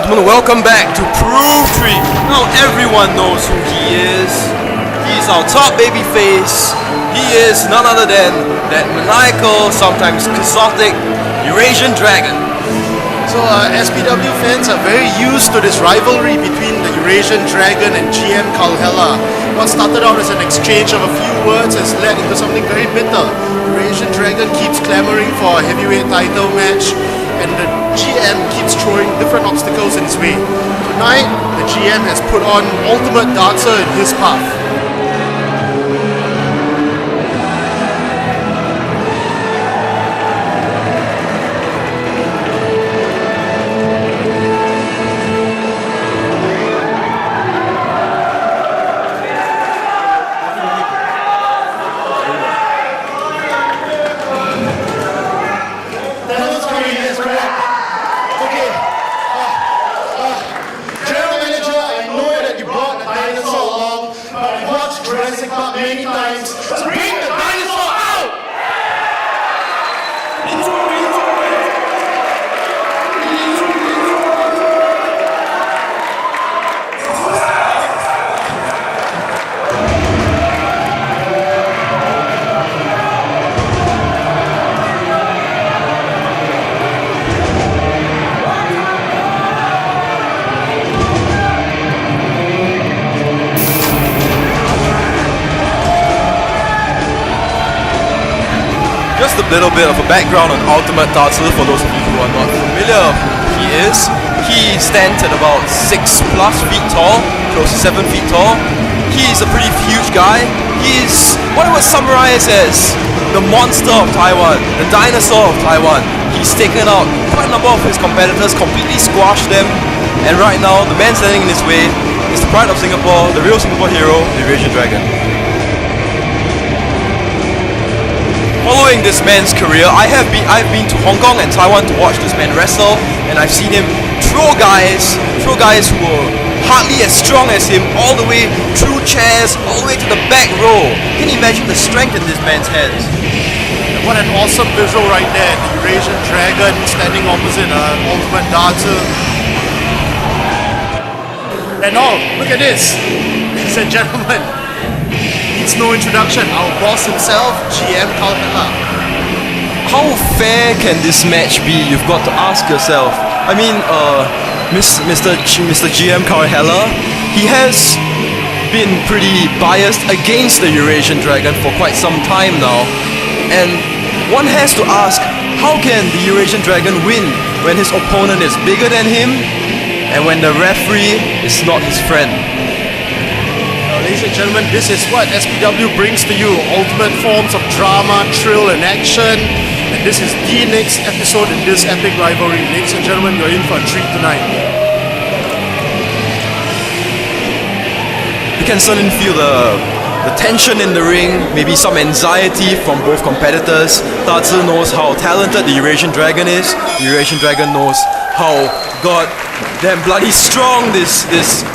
gentlemen, welcome back to Prove3. Now everyone knows who he is. He's our top baby face. He is none other than that maniacal, sometimes quixotic Eurasian Dragon. So SPW fans are very used to this rivalry between the Eurasian Dragon and GM Kalhela. What started out as an exchange of a few words has led into something very bitter. Eurasian Dragon keeps clamoring for a heavyweight title match, and the GM keeps throwing different obstacles in his way. Tonight, the GM has put on ultimate Datzi in his path. Many times. So bring the dinosaur out! Just a little bit of a background on Ultimate Datzi for those of you who are not familiar who he is. He stands at about 6+ feet tall, close to 7 feet tall. He's a pretty huge guy. He's what I would summarize as the monster of Taiwan, the dinosaur of Taiwan. He's taken out quite a number of his competitors, completely squashed them, and right now the man standing in his way is the pride of Singapore, the real Singapore hero, the Eurasian Dragon. Following this man's career, I've been to Hong Kong and Taiwan to watch this man wrestle, and I've seen him throw guys who were hardly as strong as him all the way through chairs, all the way to the back row. Can you imagine the strength in this man's hands? What an awesome visual right there, the Eurasian Dragon standing opposite Ultimate Datzi. And look at this, ladies and gentlemen. It's no introduction, our boss himself, GM Kalhela. How fair can this match be? You've got to ask yourself. I mean, Mr. GM Kalhela, he has been pretty biased against the Eurasian Dragon for quite some time now. And one has to ask, how can the Eurasian Dragon win when his opponent is bigger than him and when the referee is not his friend? Ladies and gentlemen, this is what SPW brings to you. Ultimate forms of drama, thrill and action. And this is the next episode in this epic rivalry. Ladies and gentlemen, you're in for a treat tonight. You can certainly feel the tension in the ring, maybe some anxiety from both competitors. Datzi knows how talented the Eurasian Dragon is. The Eurasian Dragon knows how damn bloody strong this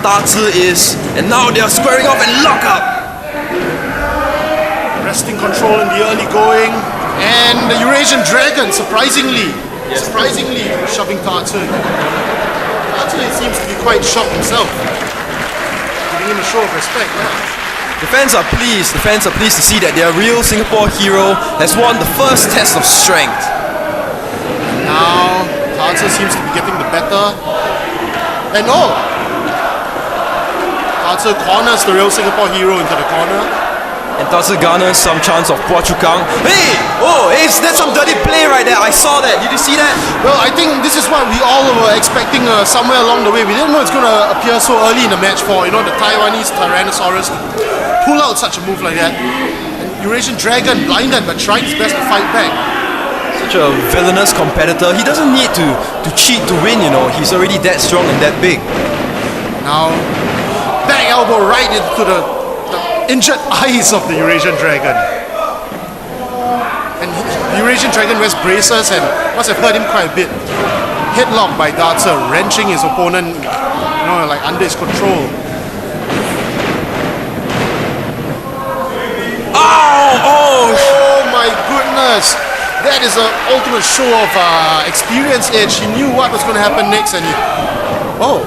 Datzi is, and now they are squaring off and lock up. Wresting control in the early going, and the Eurasian Dragon surprisingly shoving Datzi. Datzi seems to be quite shocked himself, giving him a show of respect. The fans are pleased to see that their real Singapore hero has won the first test of strength. Now Datzi seems to be getting the better. And Datzi corners the real Singapore hero into the corner. And Datzi garners some chance of Puachukang. Hey! That's some dirty play right there. I saw that. Did you see that? Well, I think this is what we all were expecting somewhere along the way. We didn't know it's going to appear so early in the match for, the Taiwanese Tyrannosaurus to pull out such a move like that. And Eurasian Dragon blinded but trying his best to fight back. Such a villainous competitor. He doesn't need to cheat to win, He's already that strong and that big. Now, back elbow right into the injured eyes of the Eurasian Dragon. And the Eurasian Dragon wears braces and must have hurt him quite a bit. Headlock by Datzi, wrenching his opponent, like under his control. Oh my goodness! That is an ultimate show of experience edge. He knew what was going to happen next, and he Oh,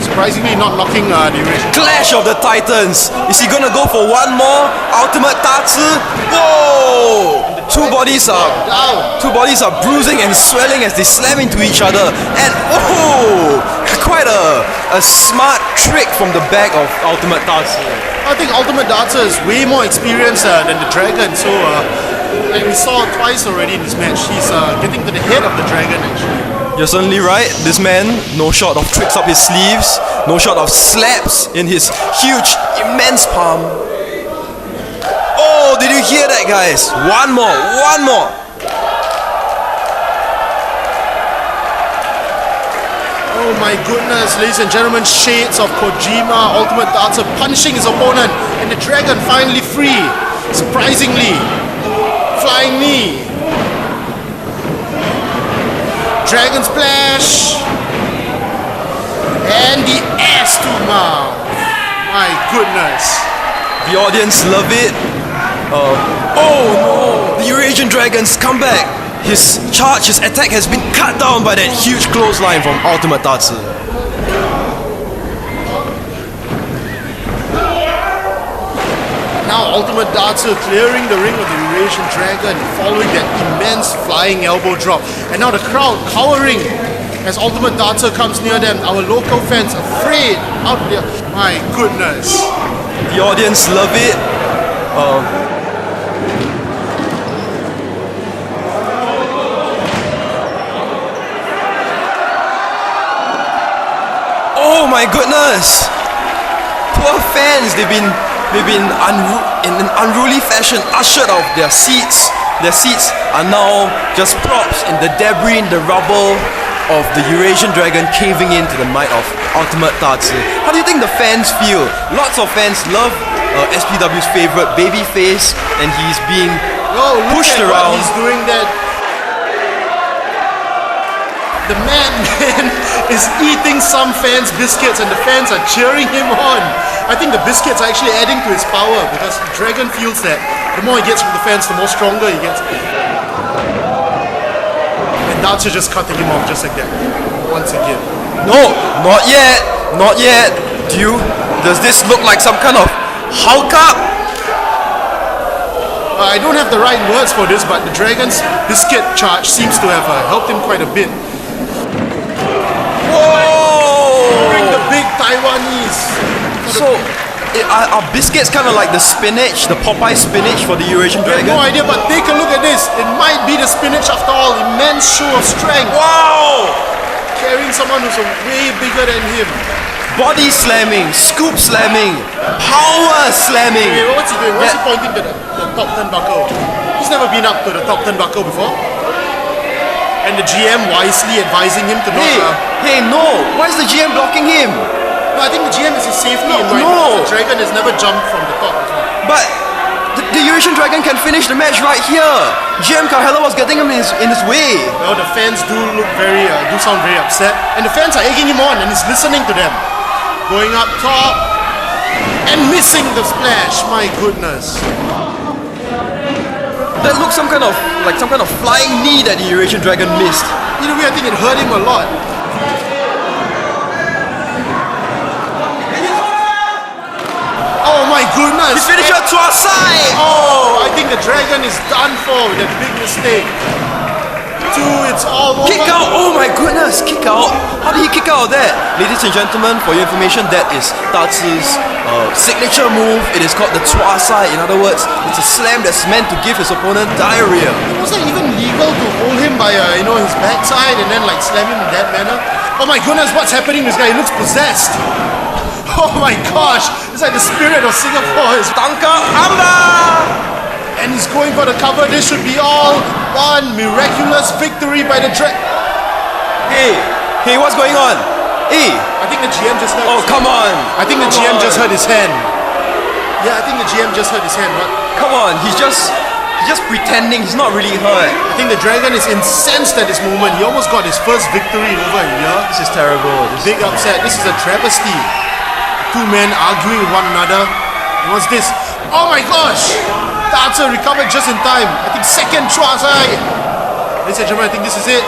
surprisingly not knocking the Eurasian. Clash of the Titans. Is he gonna go for one more? Ultimate Datzi. Whoa! Two bodies are bruising and swelling as they slam into each other. And oh, quite a smart trick from the back of Ultimate Datzi. I think Ultimate Datzi is way more experienced than the Dragon. So, and we saw it twice already in this match. He's getting to the head of the Dragon actually. You're certainly right. This man, no short of tricks up his sleeves, no short of slaps in his huge, immense palm. Oh, did you hear that, guys? One more. Oh my goodness, ladies and gentlemen, shades of Kojima, Ultimate Datzi punching his opponent, and the Dragon finally free. Surprisingly, flying knee. Dragon Splash and the ass to mouth. My goodness. The audience love it. Oh no! The Eurasian Dragon's come back. His attack has been cut down by that huge clothesline from Ultimate Datzi. Now Ultimate Datzi clearing the ring of the Eurasian Dragon following that immense flying elbow drop. And now the crowd cowering as Ultimate Datzi comes near them. Our local fans afraid out there. My goodness. The audience love it. Oh my goodness! Poor fans, they've been in an unruly fashion ushered off their seats. Their seats are now just props in the debris, in the rubble of the Eurasian Dragon caving into the might of Ultimate Datzi. How do you think the fans feel? Lots of fans love SPW's favorite babyface, and he's being pushed around. He's doing that. The man is eating some fans' biscuits and the fans are cheering him on. I think the biscuits are actually adding to his power because Dragon feels that the more he gets from the fans, the more stronger he gets. And Datzi just cutting him off just like that. Once again. No, not yet. Not yet. Does this look like some kind of Hulk up? I don't have the right words for this, but the Dragon's biscuit charge seems to have helped him quite a bit. Bring the big Taiwanese. So, are biscuits kind of like the spinach, the Popeye spinach for the Eurasian I have Dragon? no idea, but take a look at this. It might be the spinach after all. Immense show of strength. Wow! Carrying someone who's way bigger than him. Body slamming, scoop slamming, power slamming. Wait, what's he doing? What's he pointing to the top turnbuckle? He's never been up to the top turnbuckle before. And the GM wisely advising him to not... Hey, no! Why is the GM blocking him? No, I think the GM is his safety in mind. No. The Dragon has never jumped from the top. But the Eurasian Dragon can finish the match right here. GM Carhella was getting him in his way. Well, the fans do sound very upset. And the fans are egging him on and he's listening to them. Going up top and missing the splash. My goodness. That looks some kind of flying knee that the Eurasian Dragon missed. Either way, I think it hurt him a lot. Oh my goodness! He's finished to our side! Oh, I think the Dragon is done for with that big mistake. It's all over. Kick out! Oh my goodness! Kick out! How did he kick out of that? Ladies and gentlemen, for your information, that is Datzi's signature move. It is called the Tuasai. In other words, it's a slam that's meant to give his opponent diarrhea. Was it even legal to hold him by his backside and then like slam him in that manner? Oh my goodness, what's happening? This guy looks possessed. Oh my gosh, it's like the spirit of Singapore. Tanka Amba! And he's going for the cover. This should be all one miraculous victory by the Dragon. Hey, what's going on? Hey! I think the GM just hurt Oh, come on! I think the GM just hurt his hand. Yeah, I think the GM just hurt his hand. But come on, he's just pretending. He's not really hurt. I think the Dragon is incensed at this moment. He almost got his first victory in over a year. This is terrible. Big upset. This is a travesty. Two men arguing with one another. What's this? Oh my gosh! Datzi recovered just in time. I think second Tuasai. Ladies and gentlemen, I think this is it.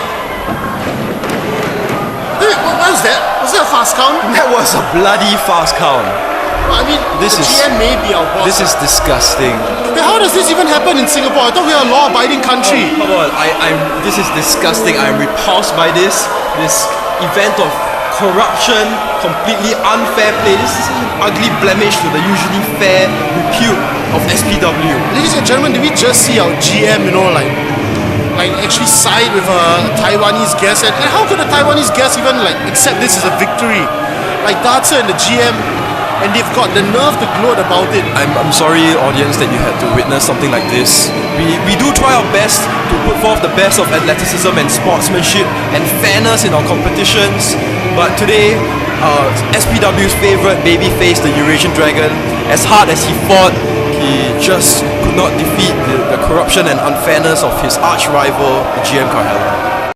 Wait, what was that? Was that a fast count? That was a bloody fast count. I mean, This the is- GM may be our boss. This is disgusting. But how does this even happen in Singapore? I thought we are a law-abiding country. Come on, this is disgusting. I'm repulsed by this event of corruption, completely unfair play. This is an ugly blemish to the usually fair repute of SPW. Ladies and gentlemen, did we just see our GM, like actually side with a Taiwanese guest? And how could a Taiwanese guest even accept this as a victory? Like Datzi and the GM, and they've got the nerve to gloat about it. I'm sorry, audience, that you had to witness something like this. We do try our best to put forth the best of athleticism and sportsmanship and fairness in our competitions. But today, SPW's favorite babyface, the Eurasian Dragon, as hard as he fought, he just could not defeat the corruption and unfairness of his arch rival, the GM Carhella.